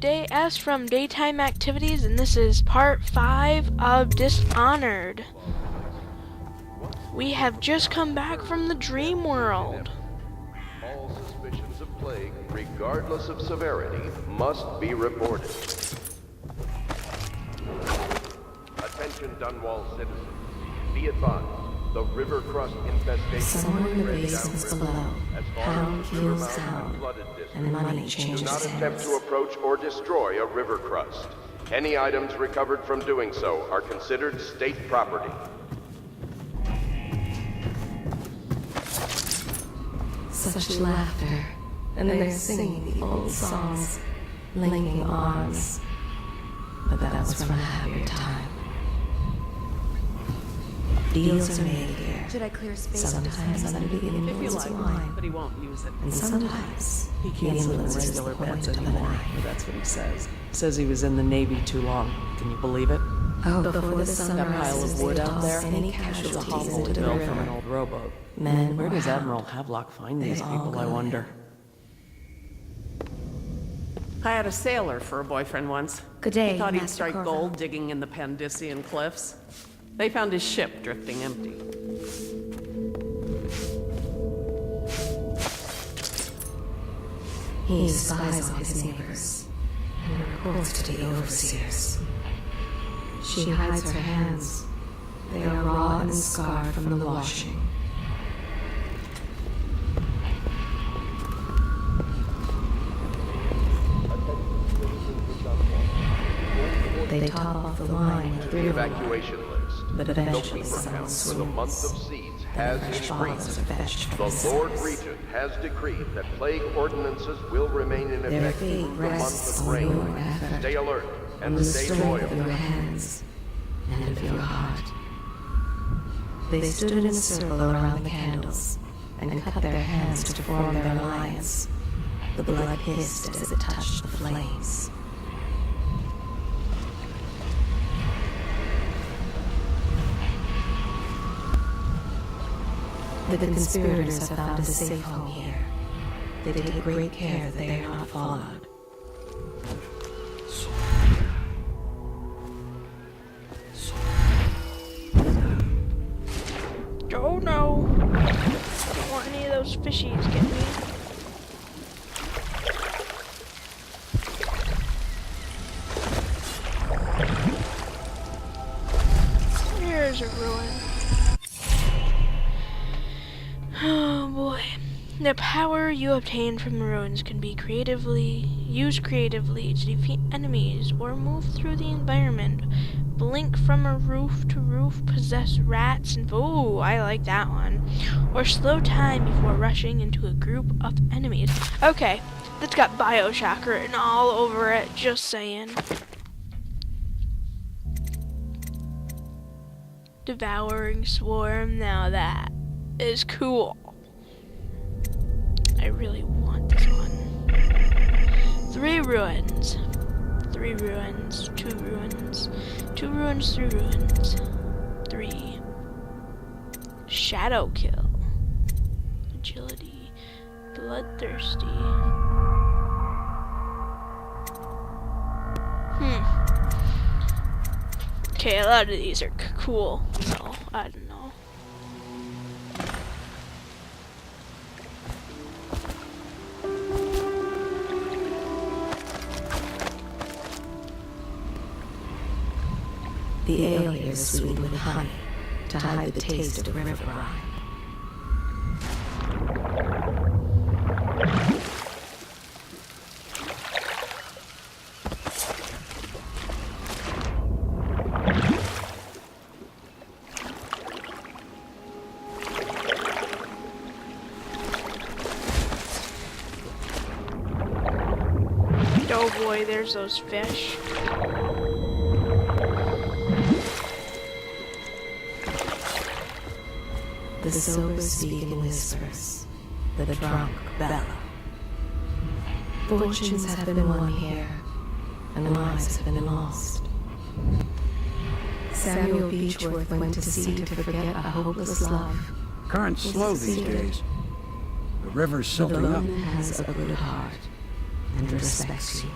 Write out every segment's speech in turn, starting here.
DS from Daytime Activities, and this is part 5 of Dishonored. We have just come back from the dream world. All suspicions of plague, regardless of severity, must be reported. Attention Dunwall citizens. Be advised, the river crust infestation... Somewhere in the basements below, hound kills hound, and money changes Do not hands. attempt to approach or destroy a river crust. Any items recovered from doing so are considered state property. Such laughter, and they're singing the old songs, linking arms. But that was from a happier time. Deals are made here. Should I clear space? Sometimes under the influence of wine, but he won't use it. and sometimes He the can't sleep influence is the regular point beds of the anymore. night. That's what he says. Says he was in the Navy too long. Can you believe it? Oh, before the sun That pile rises, of they wood out toss there? any It's a casualties hollow into the built from an river. old rowboat. Men Where or does hound, Admiral Havelock find they these all people, I go wonder? I had a sailor for a boyfriend once. Good day, He thought he'd Master strike Corvo. gold digging in the Pandician cliffs. They found his ship drifting empty. He spies on his neighbors and reports to the overseers. She hides her hands. They are raw and scarred from the washing. They top off the wine with The river evacuation list. but The eventually Weaver someone Count for the month of swims. seeds And has fresh bottles increased. are fetched from The Lord cellars. Regent has decreed that plague ordinances will remain in Their effect fate through the month rests of on your rain. effort, Stay alert on and the stay strength loyal. of your hands and of your heart. They stood in a circle around the candles and cut their hands to form their alliance. The blood hissed as it touched the flames. The conspirators have found a safe home here. They take great care that they are not followed. Oh no! Don't want any of those fishies get me. Here's a ruin. Oh boy. The power you obtain from the ruins can be used creatively to defeat enemies or move through the environment. Blink from a roof to roof, possess rats, and ooh, I like that one. Or slow time before rushing into a group of enemies. Okay, that's got Bioshock written all over it, just saying. Devouring Swarm, now that is cool. I really want this one. 3 ruins. 3 ruins, 2 ruins, 2 ruins, 3 ruins, 3. Shadow kill. Agility. Bloodthirsty. Okay, a lot of these are cool, so I don't know. The ale here is sweetened with honey to hide the taste of river brine. Oh boy, there's those fish. The sober speak in whispers, the drunk bellow. Fortunes have been won here, and lives have been lost. Samuel Beechworth went to sea to forget a hopeless love. Current's slow these days. The river's The silting up. woman has a good heart and respects you.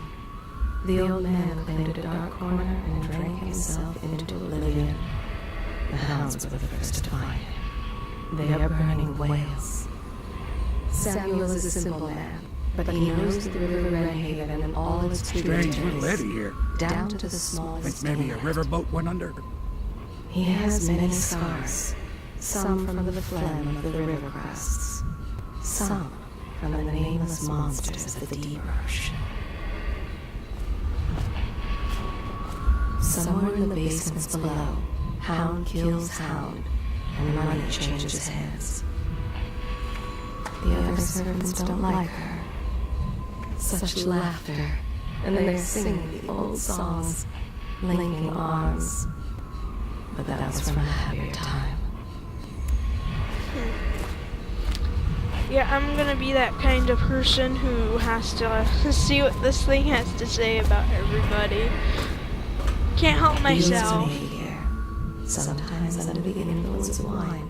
The old man claimed a dark corner and drank himself into oblivion. The hounds were the first to find him. They are burning whales. Samuel is a simple man, but he knows the river Redhaven and all its Strange little tributaries, Eddie here. down to the smallest Think maybe a inlet. riverboat went under. He has many scars, some from the phlegm of the river crusts, some from the nameless monsters of the deep ocean. Somewhere in the basements below, hound kills hound, and money changes hands. The other servants don't like her. Such laughter, and they're singing the old songs, linking arms. But that was from a happier time. Yeah, I'm gonna be that kind of person who has to see what this thing has to say about everybody. Can't help myself. Here, sometimes under the influence of wine,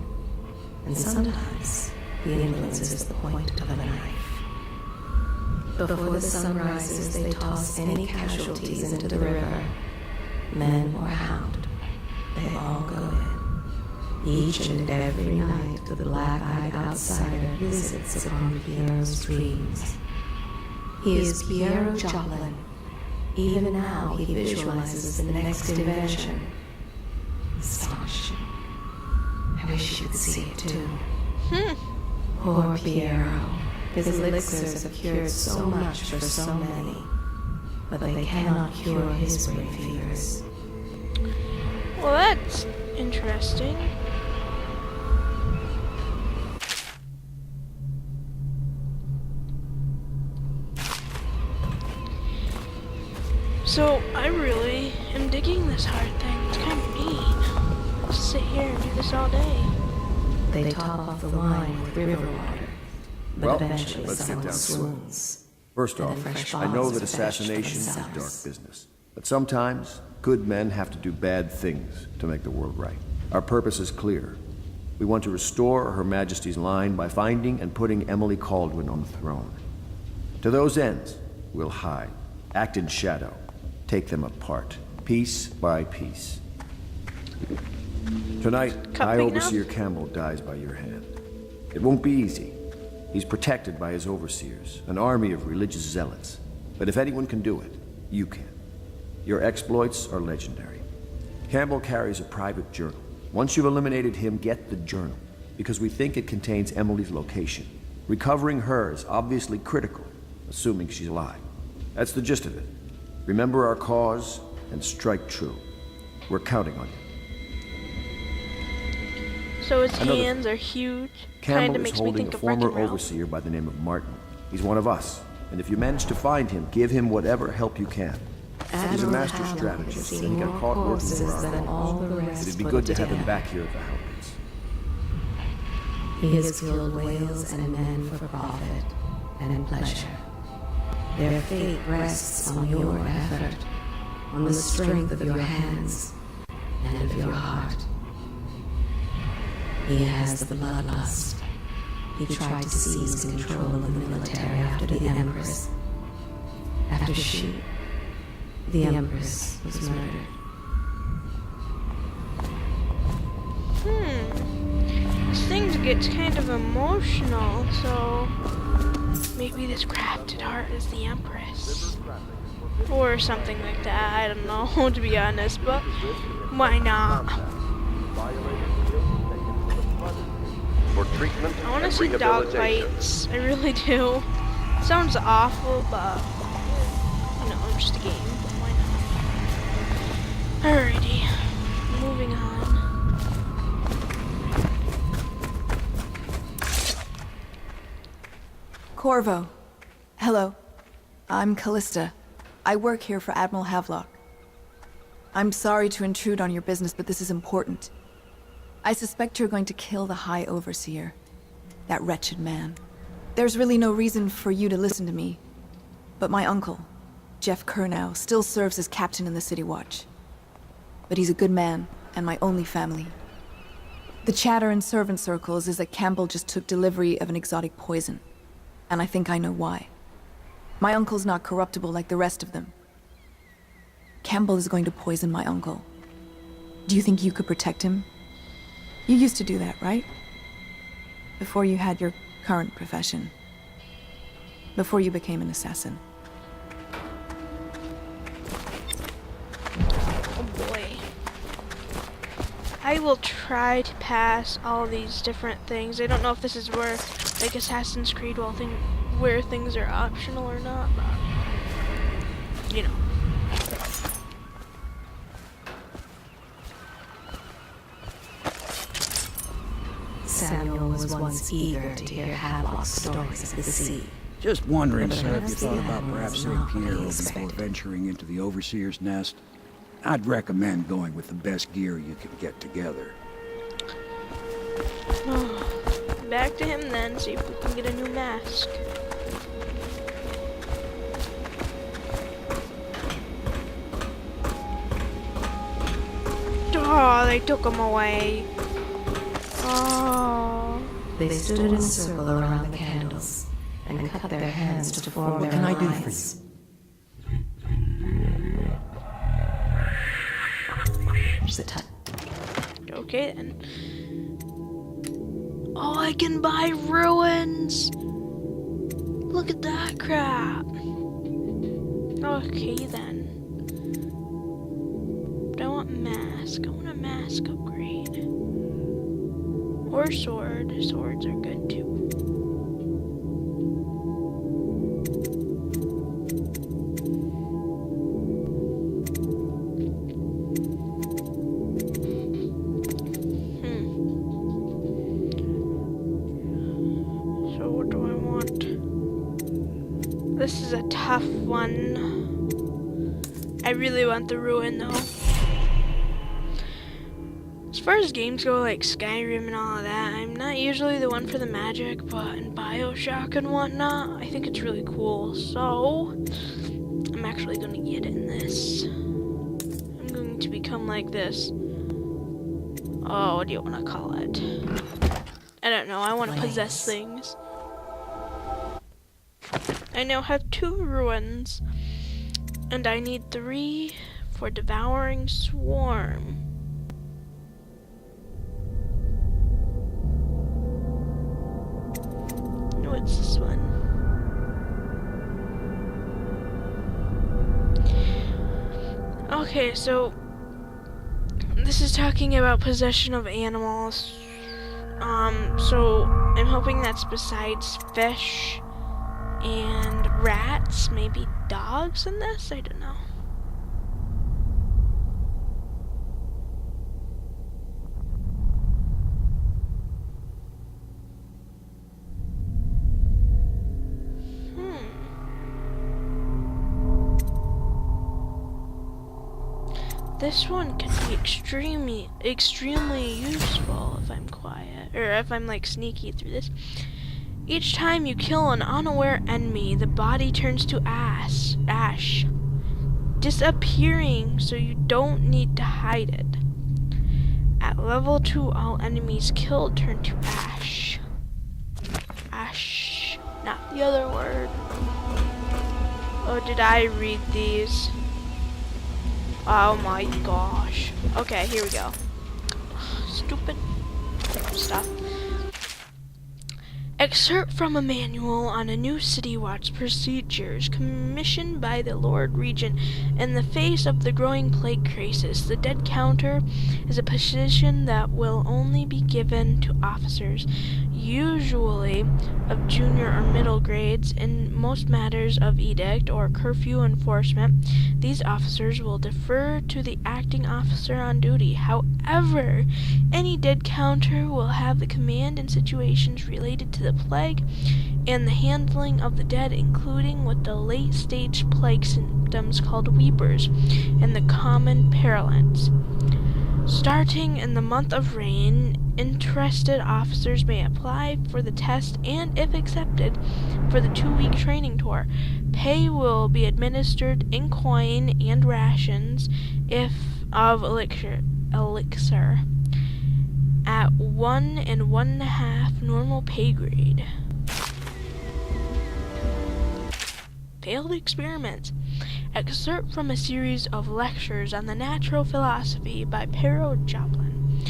and sometimes the influence is the point of a knife. Before the sun rises, they toss any casualties into the river, men or hound. They all go in. Each and every night, the black-eyed outsider visits upon Piero's dreams. He is Piero Joplin. Even now, he visualizes the next invention. Astonishing. I wish you could see it too. Poor Piero. His elixirs have cured so much for so many, but they cannot cure his brain fevers. Well, that's interesting. So, I really am digging this heart thing. It's kind of neat. Just sit here and do this all day. They top off the wine with river water, but Well, eventually let's get someone down to it. swoons. First And off, the fresh I know bottles that are fetched assassination is a themselves. dark business. But sometimes, good men have to do bad things to make the world right. Our purpose is clear. We want to restore Her Majesty's line by finding and putting Emily Caldwin on the throne. To those ends, we'll hide, act in shadow, take them apart, piece by piece. Tonight, Cut High big enough? Overseer Campbell dies by your hand. It won't be easy. He's protected by his overseers, an army of religious zealots. But if anyone can do it, you can. Your exploits are legendary. Campbell carries a private journal. Once you've eliminated him, get the journal, because we think it contains Emily's location. Recovering her is obviously critical, assuming she's alive. That's the gist of it. Remember our cause and strike true. We're counting on you. So his Another- hands are huge. Kind Campbell of is makes me holding think a of former Wreck-It Ralph. overseer by the name of Martin. He's one of us, and if you manage to find him, give him whatever help you can. He's a master strategist, and he got caught working for our than all the cause. rest It'd be put good to have him together. back here at the Howlands. He has killed whales and men for profit and in pleasure. Their fate rests on your effort, on the strength of your hands and of your heart. He has the bloodlust. He tried to seize control of the military after the Empress. After she, the Empress, was murdered. This thing gets kind of emotional, so maybe this crafted heart is the Empress. Or something like that, I don't know, to be honest, but why not? For treatment I want to and see dog rehabilitation. fights, I really do. Sounds awful, but, you know, just a game, why not? Alrighty, moving on. Corvo. Hello. I'm Callista. I work here for Admiral Havelock. I'm sorry to intrude on your business, but this is important. I suspect you're going to kill the High Overseer. That wretched man. There's really no reason for you to listen to me. But my uncle, Jeff Kernow, still serves as captain in the City Watch. But he's a good man, and my only family. The chatter in servant circles is that Campbell just took delivery of an exotic poison. And I think I know why. My uncle's not corruptible like the rest of them. Campbell is going to poison my uncle. Do you think you could protect him? You used to do that, right? Before you had your current profession. Before you became an assassin. Oh boy. I will try to pass all these different things. I don't know if this is where, like, Assassin's Creed where things are optional or not, but, you know. Samuel was once eager to hear Havelock's stories of the sea. Just wondering, But sir, if you perhaps thought the about animal perhaps is seeing not what he Pierre before expected. venturing into the Overseer's nest. I'd recommend going with the best gear you can get together. Back to him then, see if we can get a new mask. Oh, they took him away. Oh. They stood in a circle around the candles and cut their hands to form their can I do for alliance. There's a touch. Okay then. Oh, I can buy ruins! Look at that crap! Okay then. But I want mask. I want a mask upgrade. Or sword. Swords are good too. So what do I want? This is a tough one. I really want the ruin though. As far as games go, like Skyrim and all of that, I'm not usually the one for the magic, but in BioShock and whatnot, I think it's really cool. So, I'm actually going to get in this. I'm going to become like this. Oh, what do you want to call it? I don't know, I want to possess things. I now have 2 ruins, and I need 3 for Devouring Swarm. What's this one? Okay, so this is talking about possession of animals. So I'm hoping that's besides fish and rats, maybe dogs in this? I don't know. This one can be extremely useful if I'm quiet, or if I'm like sneaky through this. Each time you kill an unaware enemy, the body turns to ash, disappearing so you don't need to hide it. At level 2, all enemies killed turn to ash. Ash, not the other word. Oh, did I read these? Oh my gosh. Okay, here we go. Stupid stuff. Excerpt from a manual on a new City Watch procedures commissioned by the Lord Regent. In the face of the growing plague crisis, the dead counter is a position that will only be given to officers, usually of junior or middle grades. In most matters of edict or curfew enforcement, these officers will defer to the acting officer on duty. However, any dead counter will have the command in situations related to the plague and the handling of the dead, including with the late-stage plague symptoms called weepers and the common parlance. Starting in the month of rain, interested officers may apply for the test and, if accepted, for the 2-week training tour. Pay will be administered in coin and rations, if of elixir at 1 1/2 normal pay grade. Failed experiments. excerpt from a series of lectures on the natural philosophy by Pero Joplin.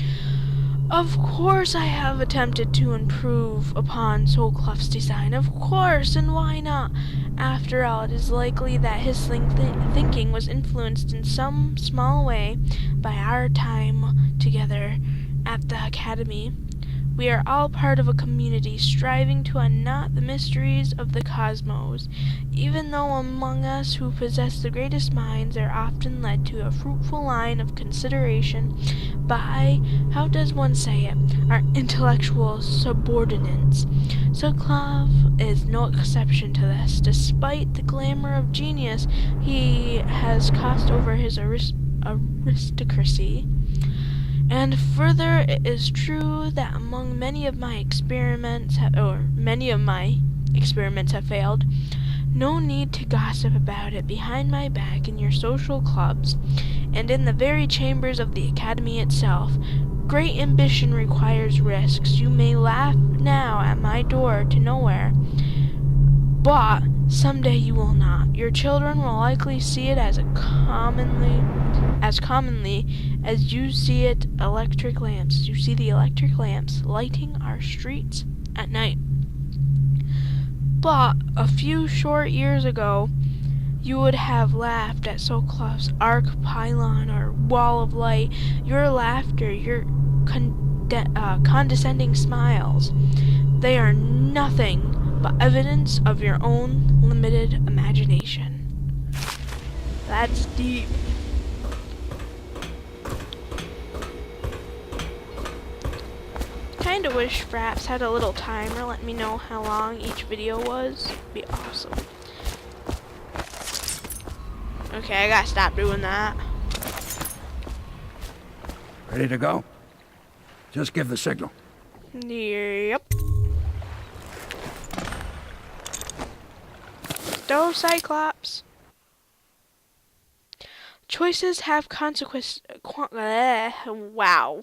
Of course I have attempted to improve upon Soulcluff's design, of course, and why not? After all, it is likely that his thinking was influenced in some small way by our time together at the Academy. We are all part of a community striving to unknot the mysteries of the cosmos. Even though among us who possess the greatest minds are often led to a fruitful line of consideration by, how does one say it, our intellectual subordinates. Sokolov is no exception to this. Despite the glamour of genius he has cast over his aristocracy. And further, it is true that among many of my experiments have failed. No need to gossip about it behind my back in your social clubs, and in the very chambers of the Academy itself. Great ambition requires risks. You may laugh now at my door to nowhere, but someday you will not. Your children will likely see it as commonly as you see it electric lamps. You see the electric lamps lighting our streets at night. But a few short years ago, you would have laughed at Sokolow's arc pylon or wall of light. Your laughter, your condescending smiles, they are nothing but evidence of your own limited imagination. That's deep. Kinda wish Fraps had a little timer let me know how long each video was. Be awesome. Okay, I gotta stop doing that. Ready to go? Just give the signal. Yep. Go, Cyclops. Choices have consequences. Wow.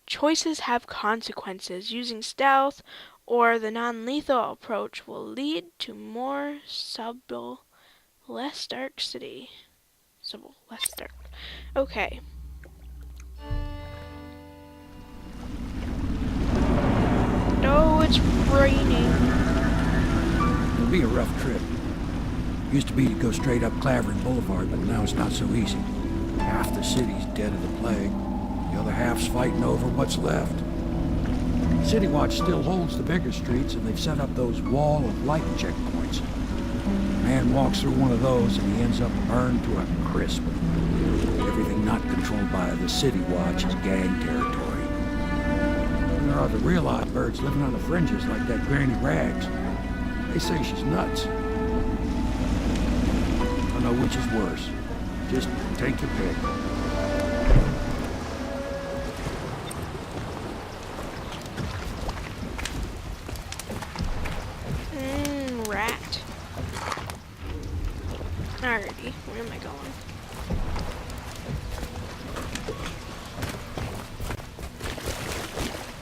Choices have consequences. Using stealth or the non-lethal approach will lead to more subtle, less dark city. Less dark. Okay. Oh, it's raining. It'll be a rough trip. Used to be to go straight up Clavering Boulevard, but now it's not so easy. Half the city's dead of the plague. The other half's fighting over what's left. City Watch still holds the bigger streets, and they've set up those wall of light checkpoints. A man walks through one of those, and he ends up burned to a crisp. Everything not controlled by the City Watch is gang territory. And there are the real odd birds living on the fringes like that Granny Rags. They say she's nuts. I don't know which is worse. Just take your pick. Rat. Alrighty, where am I going?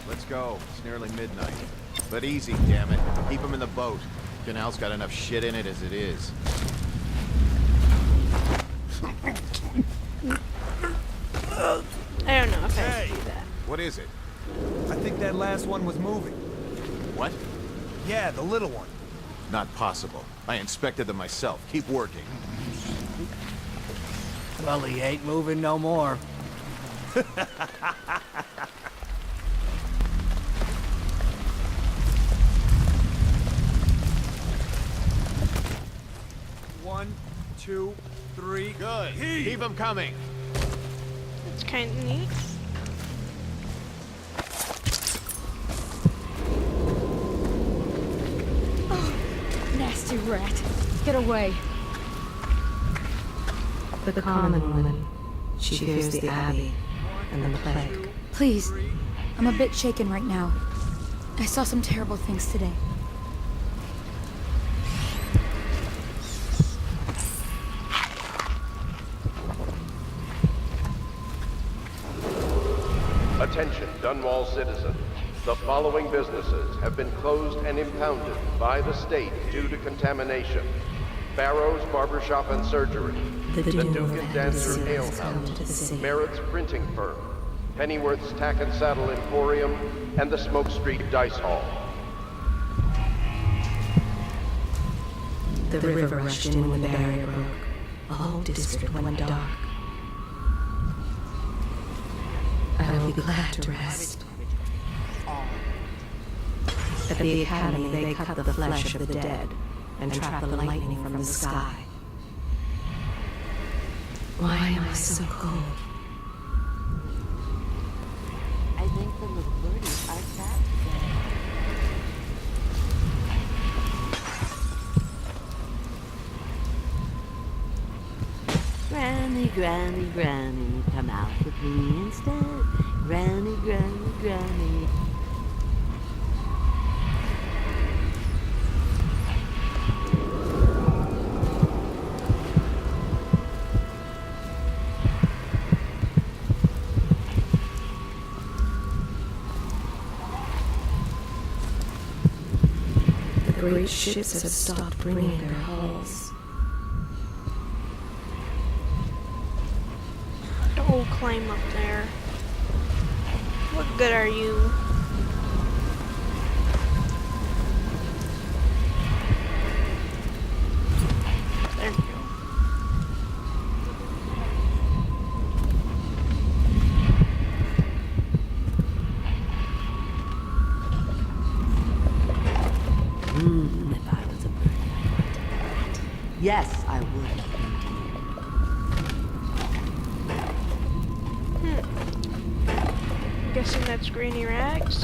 Let's go. It's nearly midnight. But easy, damn it. Keep him in the boat. Canal's got enough shit in it as it is. I don't know if I can do that. What is it? I think that last one was moving. What? Yeah, the little one. Not possible. I inspected them myself. Keep working. Well, he ain't moving no more. One, two, three. Good. Keep them coming. It's kind of neat. Nasty rat. Get away. The common woman. She fears the Abbey and the plague. Please. I'm a bit shaken right now. I saw some terrible things today. Attention, Dunwall citizens. The following businesses have been closed and impounded by the state due to contamination. Barrow's Barbershop and Surgery, The The doom Duke of and Dancer Andalusia Ale has come to the House, city. Merritt's Printing Firm, Pennyworth's Tack and Saddle Emporium, and the Smoke Street Dice Hall. The river rushed in when the barrier broke. The whole district went dark. I will be glad to rest. At the academy, they cut the flesh of the dead and trap the lightning from the sky. Why am I so cold? I think the little birdies are sad today. Granny, Granny, Granny, come out with me instead. Granny, Granny, Granny. The great ships have stopped bringing their hulls. Don't climb up there. What good are you? There we go. If I was a bird, I'd want to that. Yes, I would. I'm guessing that's Granny Rags.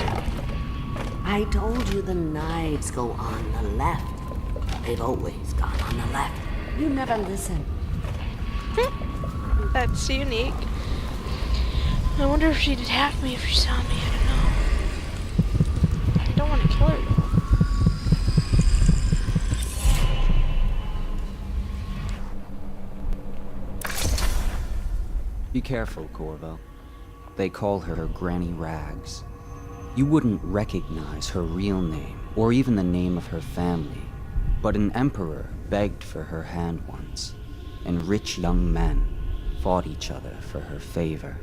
I told you the knives go on the left. They've always gone on the left. You never listen. That's unique. I wonder if she'd attack me if she saw me. I don't know. I don't want to kill her though. Be careful, Corvo. They call her Granny Rags. You wouldn't recognize her real name, or even the name of her family, but an emperor begged for her hand once, and rich young men fought each other for her favor.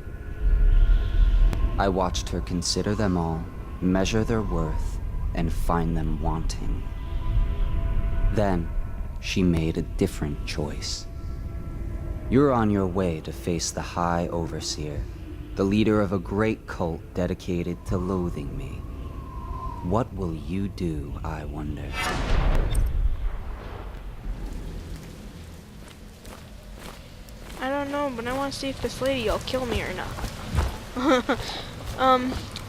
I watched her consider them all, measure their worth, and find them wanting. Then, she made a different choice. You're on your way to face the High Overseer, the leader of a great cult dedicated to loathing me. What will you do, I wonder? I don't know, but I want to see if this lady will kill me or not.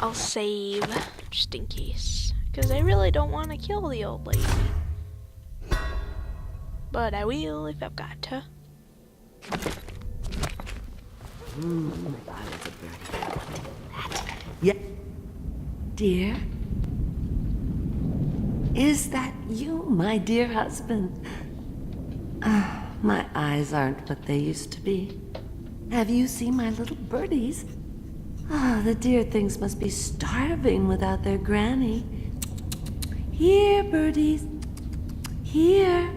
I'll save, just in case. Because I really don't want to kill the old lady. But I will if I've got to. If I was a birdie, I would do that. Yeah. Dear? Is that you, my dear husband? Ah, my eyes aren't what they used to be. Have you seen my little birdies? Ah, the dear things must be starving without their granny. Here, birdies. Here.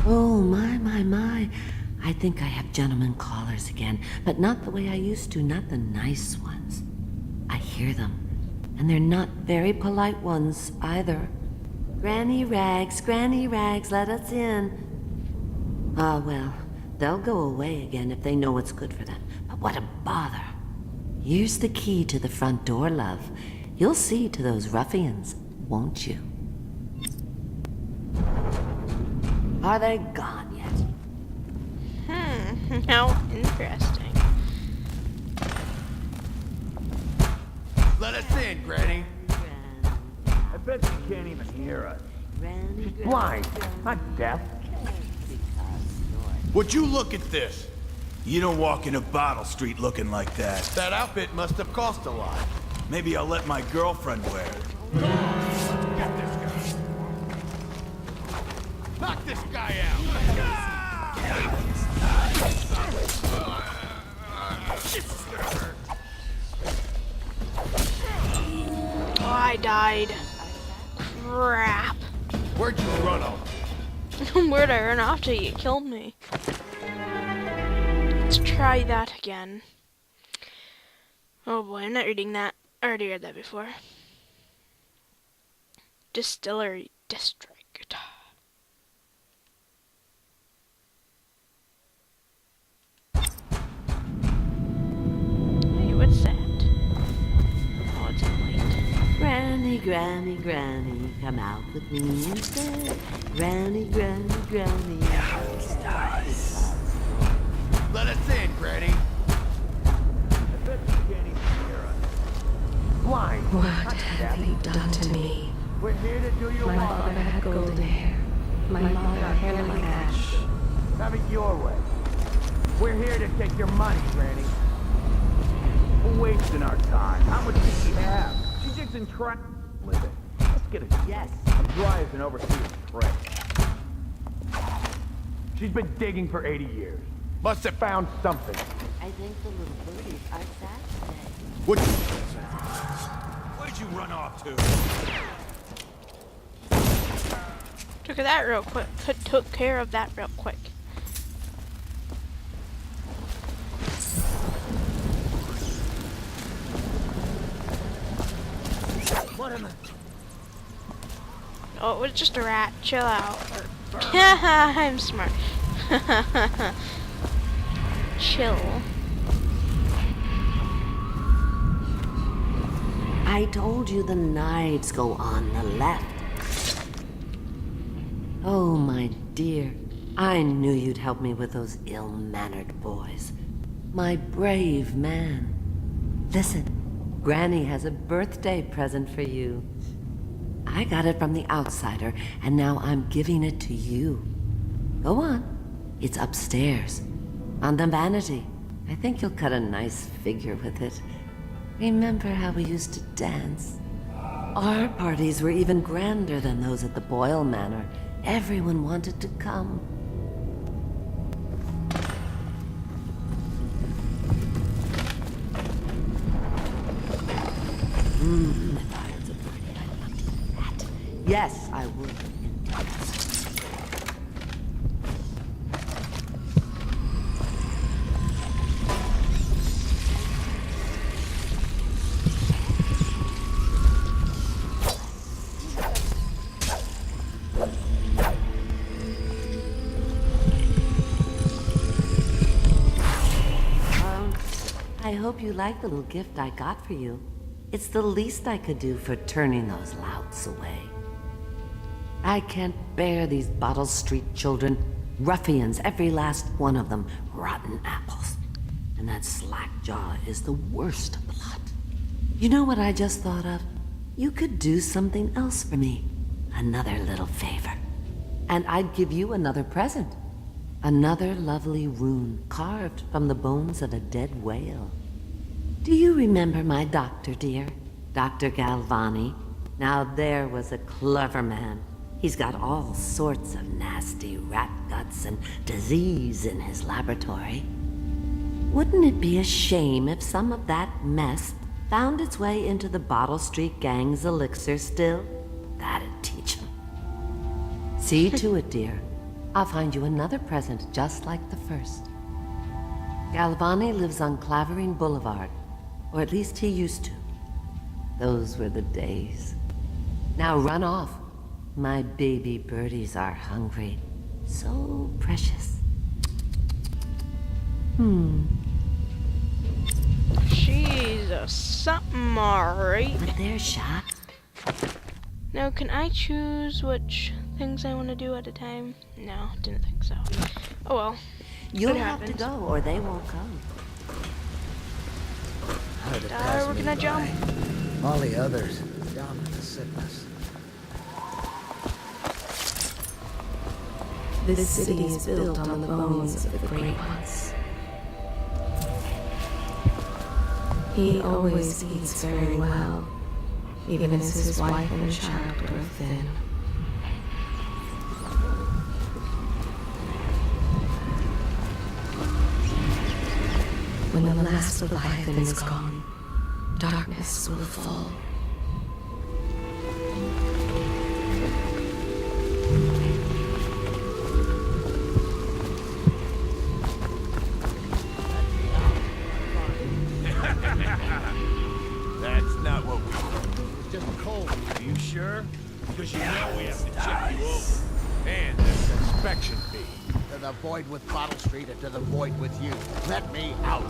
Oh, my. I think I have gentlemen callers again, but not the way I used to, not the nice ones. I hear them, and they're not very polite ones either. Granny Rags, let us in. Ah, well, they'll go away again if they know what's good for them. But what a bother. Here's the key to the front door, love. You'll see to those ruffians, won't you? Are they gone yet? How interesting. Let us in, Granny. I bet she can't even hear us. She's blind, not deaf. Would you look at this? You don't walk into Bottle Street looking like that. That outfit must have cost a lot. Maybe I'll let my girlfriend wear it. Get this guy. Knock this guy out. Oh, I died. Crap. Where'd you run off? Where'd I run off to? You killed me. Let's try that again. Oh boy, I'm not reading that. I already read that before. Distillery District. Hey, what's that? Oh, it's a light. Granny, Granny, Granny, come out with me instead. Granny, Granny, Granny. Let us in, Granny. I bet you can't even hear us. Blind. What have you done to me? We're here to do your My father work. had golden hair. My mother hair like ash. Have it your way. We're here to take your money, Granny. We're wasting our time. How much does she have? She digs in trash. Listen, let's get it. Yes. I'm dry as an overseer's prick. She's been digging for 80 years. Must have found something. I think the little birdies are sad today. What? Where'd you run off to? Took that real quick. Took care of that real quick. What in the... Oh, it was just a rat. Chill out. I'm smart. Chill. I told you the knives go on the left. Oh, my dear. I knew you'd help me with those ill-mannered boys. My brave man. Listen, Granny has a birthday present for you. I got it from the outsider, and now I'm giving it to you. Go on. It's upstairs. On the vanity. I think you'll cut a nice figure with it. Remember how we used to dance? Our parties were even grander than those at the Boyle Manor. Everyone wanted to come. If I was a birdie, I'd love to eat that. Yes, I would. I hope you like the little gift I got for you. It's the least I could do for turning those louts away. I can't bear these Bottle Street children. Ruffians, every last one of them. Rotten apples. And that slack-jaw is the worst of the lot. You know what I just thought of? You could do something else for me. Another little favor. And I'd give you another present. Another lovely rune carved from the bones of a dead whale. Do you remember my doctor, dear? Dr. Galvani? Now there was a clever man. He's got all sorts of nasty rat guts and disease in his laboratory. Wouldn't it be a shame if some of that mess found its way into the Bottle Street Gang's elixir still? That'd teach him. See to it, dear. I'll find you another present just like the first. Galvani lives on Clavering Boulevard, or at least he used to. Those were the days. Now run off. My baby birdies are hungry. So precious. She's a something, alright. But they're shot. Now, can I choose which things I want to do at a time? No, didn't think so. Oh well. You'll It have to happens. go, or they won't come. We're gonna jump. All the others down with the sickness. This city is built on the bones of the great ones. He always eats very well, even as his wife and child grow thin. When the last Leviathan is gone, darkness will fall. sure? Because you know we have to check you over. And there's an inspection fee. To the void with Bottle Street and to the void with you. Let me out.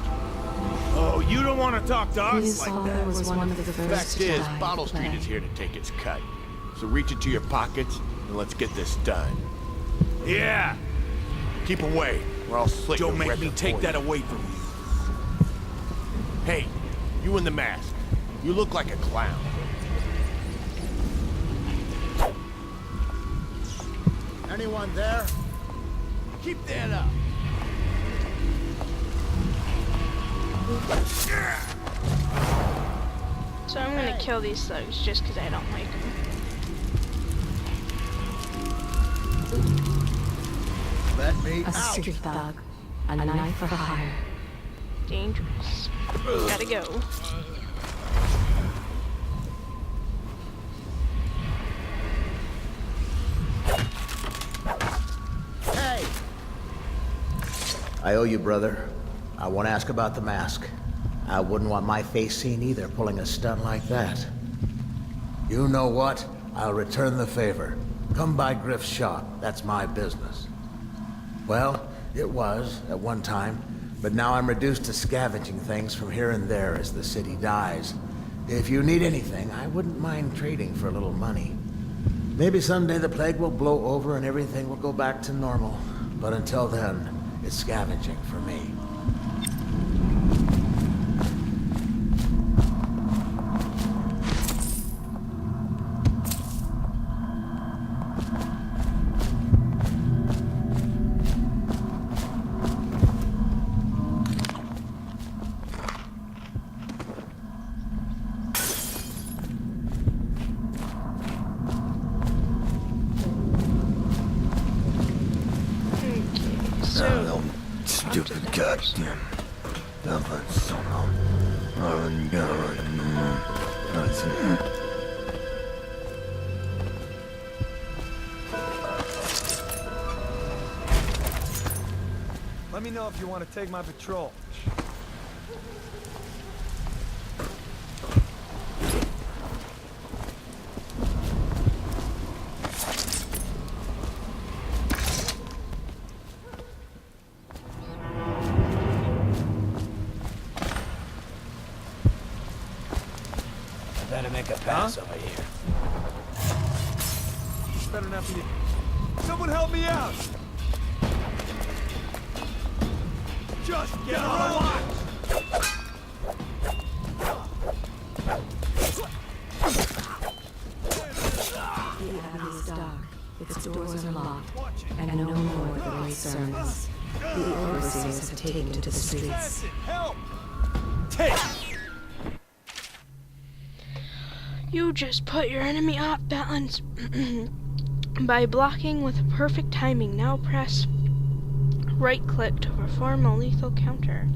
Oh, you don't want to talk to us His like father that. was one of the first Fact to is, die Bottle at the Street plague. is here to take its cut. So reach into your pockets and let's get this done. Yeah. Keep away, or I'll slit your Don't make me record take for that you. away from you. Hey, you in the mask. You look like a clown. Anyone there? Keep that up. So I'm gonna kill these thugs just because I don't like them. Let me A out. street thug. A knife for hire. Dangerous. Gotta go. Hey! I owe you, brother. I won't ask about the mask. I wouldn't want my face seen either, pulling a stunt like that. You know what? I'll return the favor. Come by Griff's shop. That's my business. Well, it was, at one time, but now I'm reduced to scavenging things from here and there as the city dies. If you need anything, I wouldn't mind trading for a little money. Maybe someday the plague will blow over and everything will go back to normal. But until then, it's scavenging for me. So, Stupid goddamn. Let me know if you want to take my patrol. I better make a pass over here. Better not be. Someone help me out! Just get on the line! The abbey is dark. Its doors are locked. And no more the great sermons. The overseers have taken to the streets. Help! Take! you just put your enemy off balance by blocking with perfect timing. Now press right click to perform a lethal counter.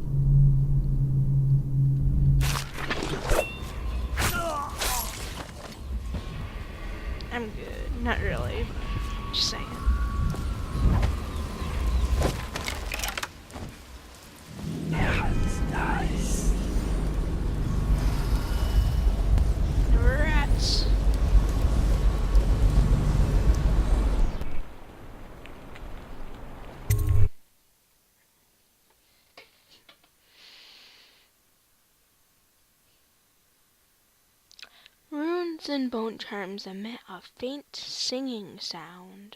I'm good. Not really, but just saying. Rats. Runes and bone charms emit a faint singing sound.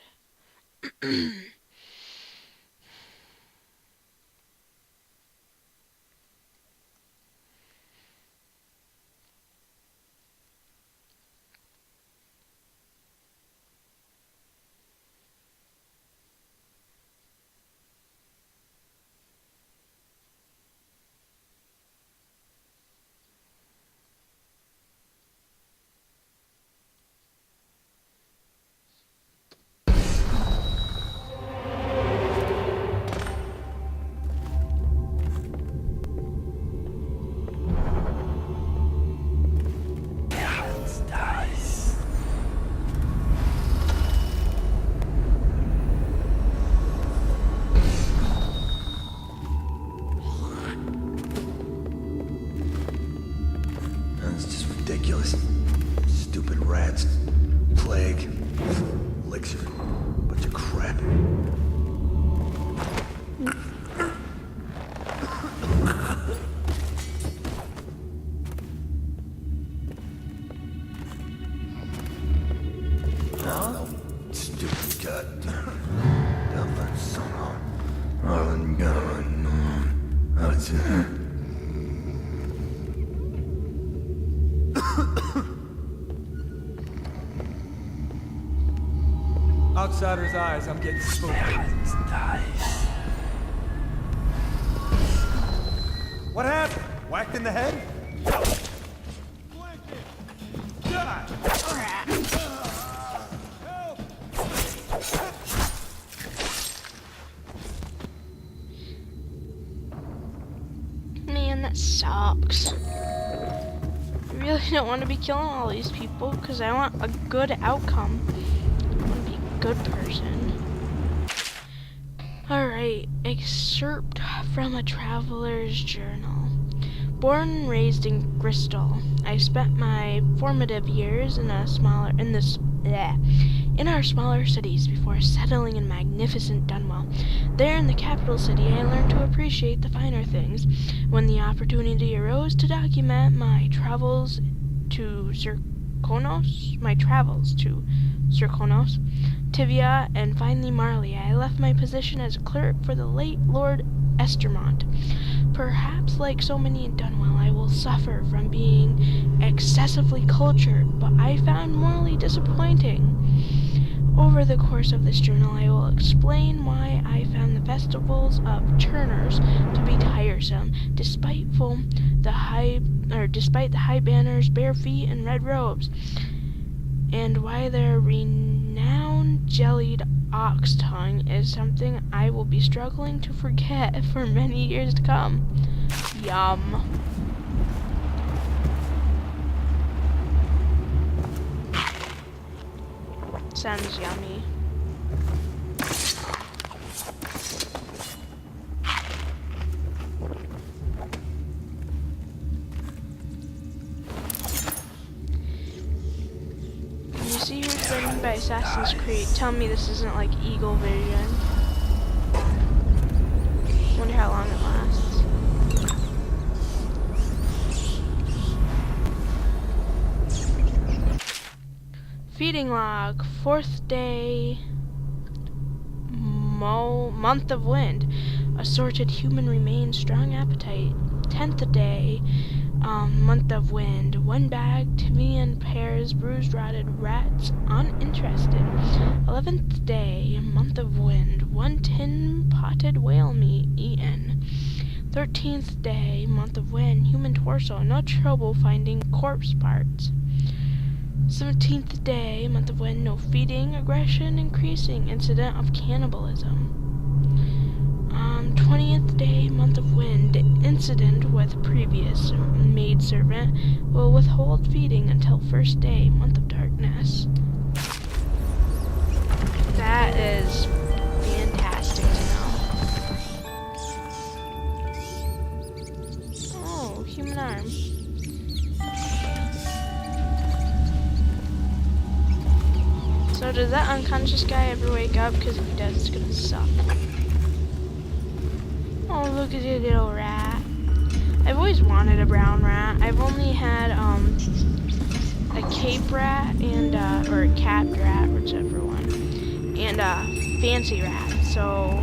That's just ridiculous. Stupid rats. plague. Elixir. Bunch of crap. Oh, stupid goddamn. That somehow. I'm going on. That's it. Outsider's eyes, I'm getting spooked. What happened? Whacked in the head? Man, that sucks. I really don't want to be killing all these people because I want a good outcome. I want to be a good person. Alright, excerpt from a traveler's journal. Born and raised in Bristol, I spent my formative years in our smaller cities before settling in magnificent Dunwell. There in the capital city, I learned to appreciate the finer things. When the opportunity arose to document my travels to Zirconos, Tivia, and finally Marley, I left my position as clerk for the late Lord Estermont. Perhaps like so many in Dunwell, I will suffer from being excessively cultured, but I found Morley disappointing. Over the course of this journal, I will explain why I found the festivals of Turners to be tiresome, despite the high banners, bare feet, and red robes, and why their renowned jellied ox tongue is something I will be struggling to forget for many years to come. Yum. Sounds yummy. Can you see who's written by Assassin's Creed? Tell me this isn't like Eagle Vision. Wonder how long it lasts. Feeding log, 4th day, month of wind, assorted human remains, strong appetite. 10th day, month of wind, 1 bag, Tivian pears, bruised, rotted rats, uninterested. 11th day, month of wind, 1 tin potted whale meat, eaten. 13th day, month of wind, human torso, no trouble finding corpse parts. 17th day, month of wind, no feeding, aggression increasing, incident of cannibalism. 20th day, month of wind, incident with previous maidservant, will withhold feeding until 1st day, month of darkness. That is fantastic to know. Oh, human arm. So does that unconscious guy ever wake up? Because if he does, it's gonna suck. Oh, look at your little rat. I've always wanted a brown rat. I've only had a cape rat and or a capped rat, whichever one, and a fancy rat. So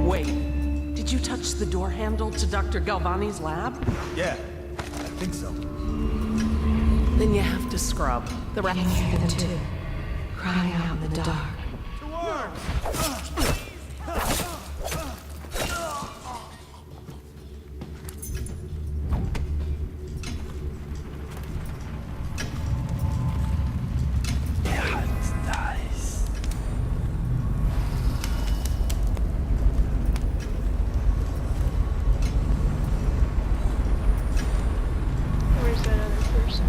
wait, did you touch the door handle to Dr. Galvani's lab? Yeah, I think so. Then you have to scrub. The rat can hear them too, crying out in the dark. where's that other person?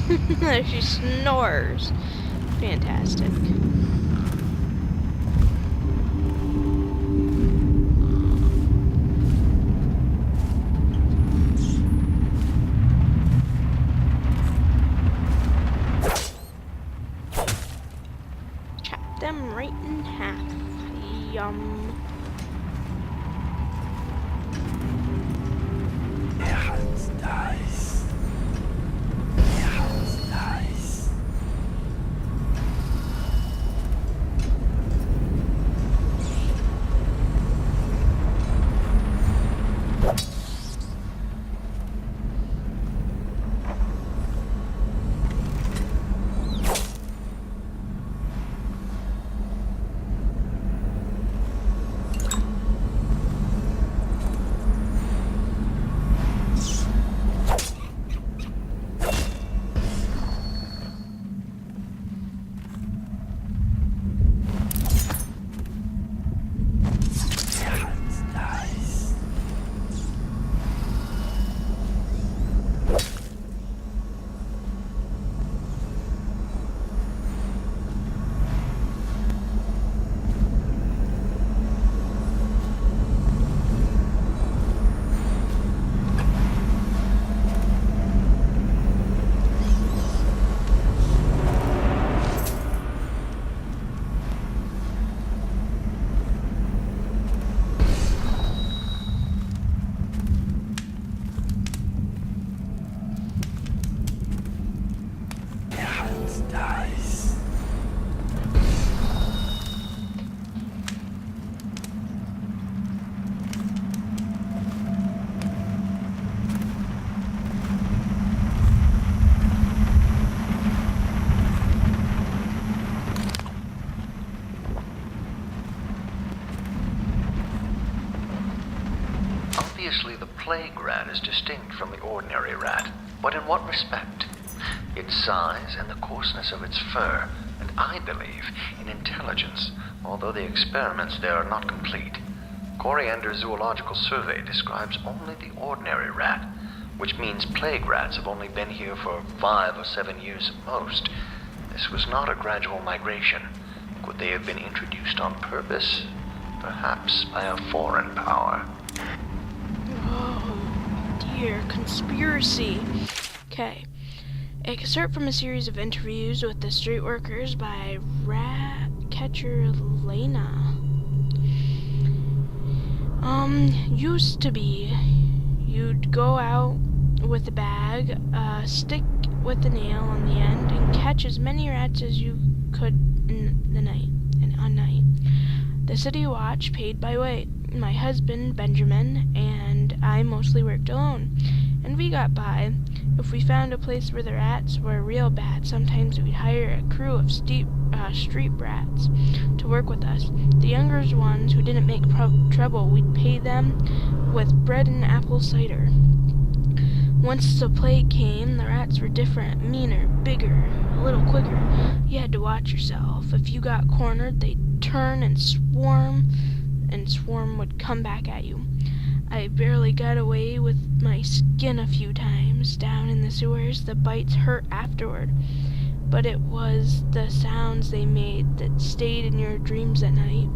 She snores. Fantastic. Chop them right in half. Yum. Obviously, the plague rat is distinct from the ordinary rat, but in what respect? Its size and the coarseness of its fur, and I believe in intelligence, although the experiments there are not complete. Coriander's Zoological Survey describes only the ordinary rat, which means plague rats have only been here for 5 or 7 years at most. This was not a gradual migration. Could they have been introduced on purpose? Perhaps by a foreign power. Oh dear, conspiracy. Okay. Excerpt from a series of interviews with the street workers by rat catcher Lena. Used to be, you'd go out with a bag, stick with the nail on the end, and catch as many rats as you could in the night, on night. The city watch paid by weight. My husband, Benjamin, and I mostly worked alone, and we got by. If we found a place where the rats were real bad, sometimes we'd hire a crew of street brats to work with us. The younger ones who didn't make trouble, we'd pay them with bread and apple cider. Once the plague came, the rats were different, meaner, bigger, a little quicker. You had to watch yourself. If you got cornered, they'd turn and swarm would come back at you. I barely got away with my skin a few times. Down in the sewers, the bites hurt afterward. But it was the sounds they made that stayed in your dreams at night.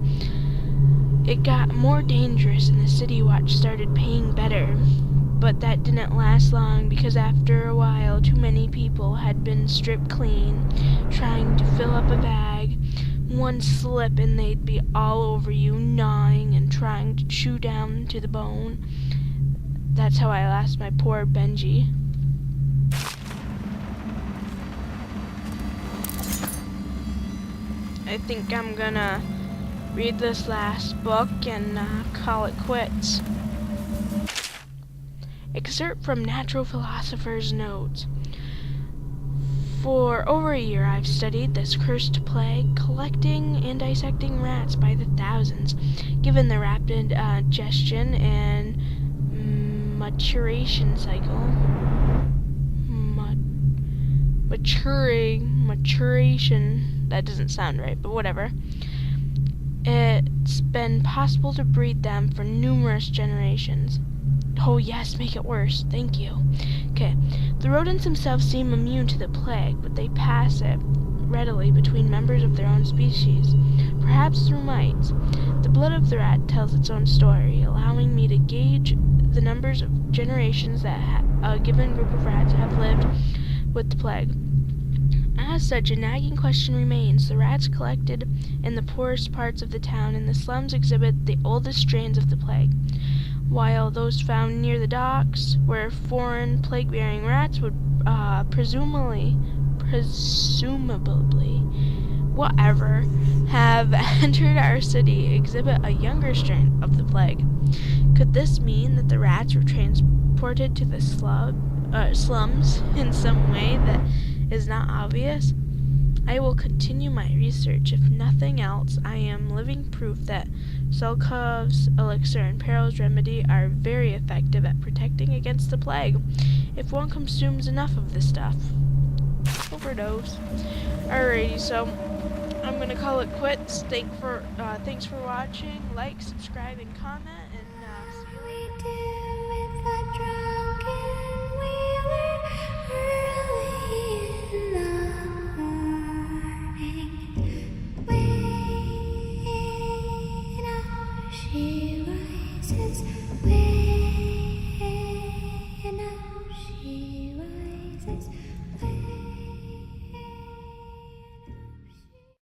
It got more dangerous and the city watch started paying better. But that didn't last long because after a while too many people had been stripped clean, trying to fill up a bag. One slip and they'd be all over you, gnawing and trying to chew down to the bone. That's how I lost my poor Benji. I think I'm gonna read this last book and call it quits. Excerpt from Natural Philosopher's Notes. For over a year I've studied this cursed plague, collecting and dissecting rats by the thousands. Given the rapid digestion and maturation cycle, maturation, that doesn't sound right, but whatever. It's been possible to breed them for numerous generations. Oh yes, make it worse, thank you. Okay. The rodents themselves seem immune to the plague, but they pass it readily between members of their own species, perhaps through mites. The blood of the rat tells its own story, allowing me to gauge the numbers of generations that a given group of rats have lived with the plague. As such, a nagging question remains. The rats collected in the poorest parts of the town and the slums exhibit the oldest strains of the plague, while those found near the docks, where foreign plague-bearing rats would presumably, whatever, have entered our city, exhibit a younger strain of the plague. Could this mean that the rats were transported to the slums in some way that is not obvious? I will continue my research. If nothing else, I am living proof that Solkov's elixir and Peril's remedy are very effective at protecting against the plague, if one consumes enough of the stuff. Overdose. Alrighty, so I'm gonna call it quits. Thanks for watching. Like, subscribe, and comment.